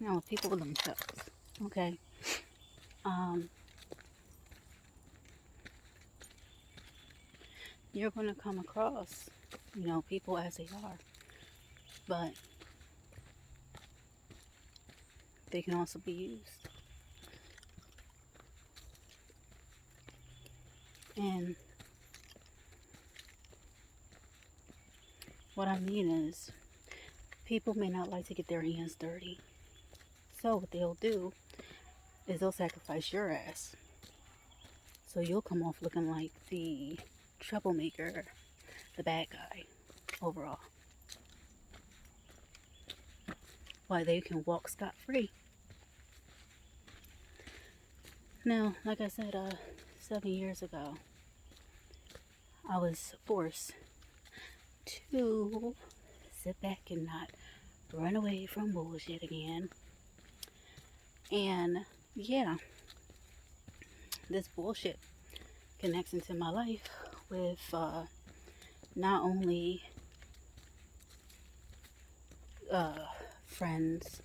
Now, people with themselves, okay? Um, you're going to come across, people as they are, but they can also be used. And what I mean is, people may not like to get their hands dirty. So what they'll do is they'll sacrifice your ass. So you'll come off looking like the troublemaker, the bad guy, overall. Why they can walk scot-free. Now, like I said, 7 years ago, I was forced to sit back and not run away from bullshit again. And yeah, this bullshit connects into my life with not only friends,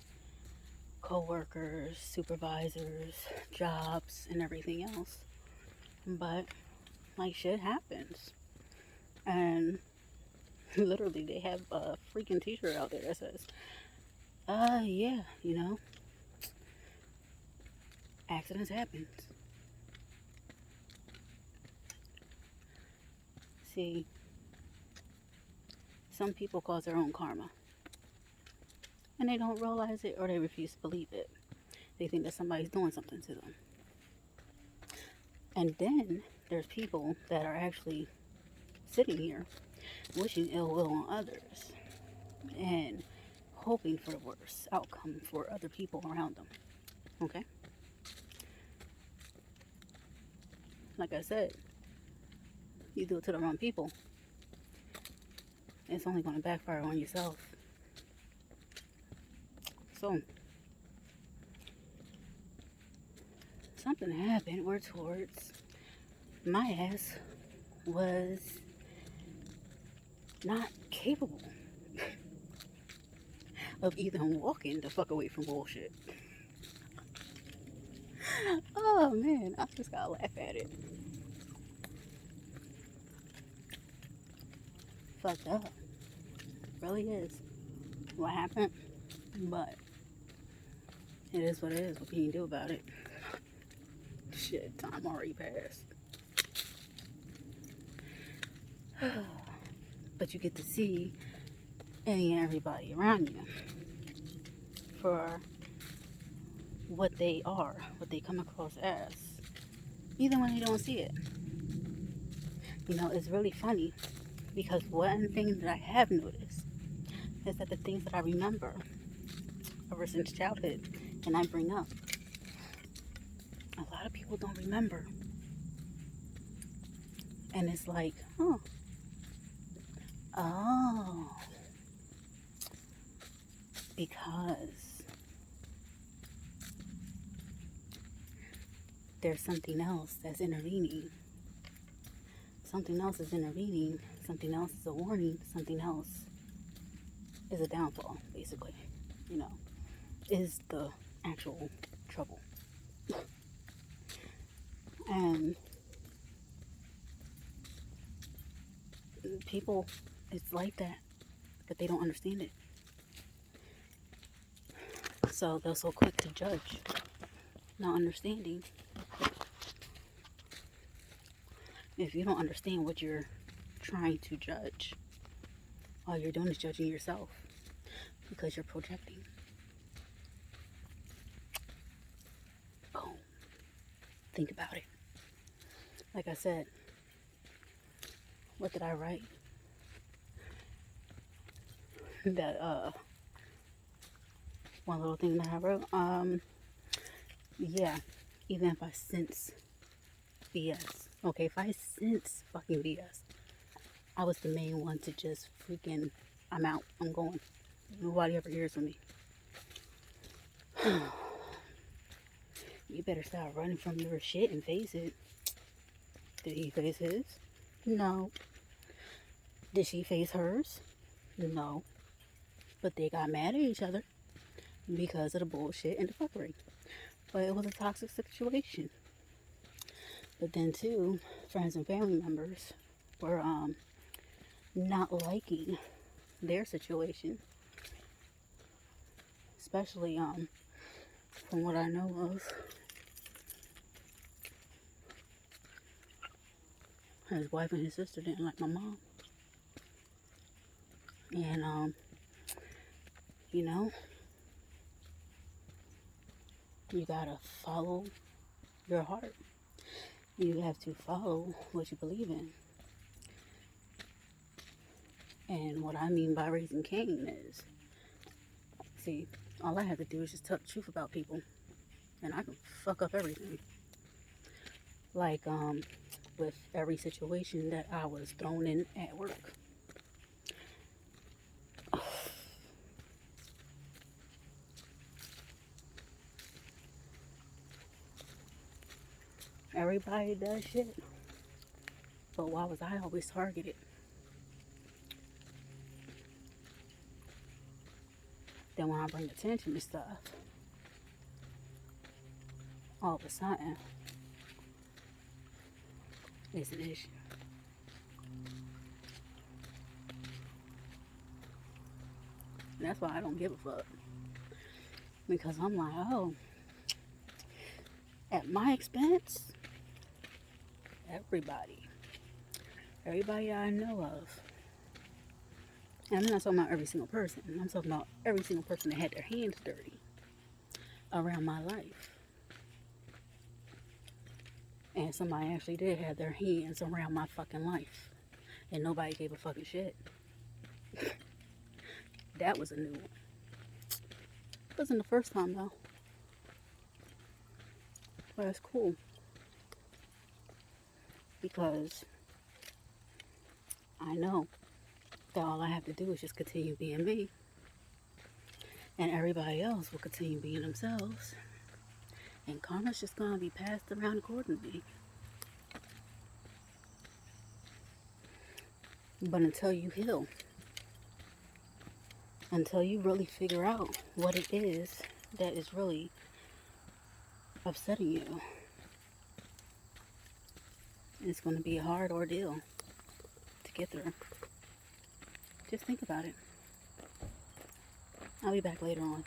co-workers, supervisors, jobs, and everything else, but like shit happens. And literally they have a freaking t-shirt out there that says, yeah, accidents happen. See, some people cause their own karma. And they don't realize it, or they refuse to believe it. They think that somebody's doing something to them. And then there's people that are actually sitting here wishing ill will on others and hoping for the worst outcome for other people around them. Okay? Like I said, you do it to the wrong people, it's only going to backfire on yourself. So, something happened where towards my ass was not capable of even walking the fuck away from bullshit. Oh man, I just gotta laugh at it. Fucked up. Really is. What happened? But it is what it is. What can you do about it? Shit, time already passed. But you get to see any and everybody around you for what they are, what they come across as, even when they don't see it. It's really funny because one thing that I have noticed is that the things that I remember ever since childhood and I bring up, a lot of people don't remember. And it's like, oh, because there's something else that's intervening. Something else is intervening. Something else is a warning. Something else is a downfall, basically. Is the actual trouble. And people, it's like that, but they don't understand it. So they're so quick to judge, not understanding. If you don't understand what you're trying to judge, all you're doing is judging yourself because you're projecting. Oh, think about it. Like I said, what did I write? That one little thing that I wrote. Yeah, even if I sense BS. Okay, if I sense fucking BS, I was the main one to just freaking, I'm out, I'm going. Nobody ever hears from me. You better start running from your shit and face it. Did he face his? No. Did she face hers? No. But they got mad at each other. because of the bullshit and the fuckery. But it was a toxic situation. But then too, friends and family members were not liking their situation, especially from what I know of. His wife and his sister didn't like my mom. And you know, you gotta follow your heart. You have to follow what you believe in. And what I mean by raising Cain is, see, all I have to do is just tell the truth about people, and I can fuck up everything. Like, with every situation that I was thrown in at work. Everybody does shit, but why was I always targeted? Then when I bring attention to stuff, all of a sudden, it's an issue. And that's why I don't give a fuck. Because I'm like, oh, at my expense, everybody I know of. And I'm not talking about every single person. I'm talking about every single person that had their hands dirty around my life. And somebody actually did have their hands around my fucking life. And nobody gave a fucking shit. That was a new one. It wasn't the first time though. But it's cool. Because I know that all I have to do is just continue being me. And everybody else will continue being themselves. And karma's just gonna be passed around accordingly. But until you heal, until you really figure out what it is that is really upsetting you, it's going to be a hard ordeal to get through. Just think about it. I'll be back later on.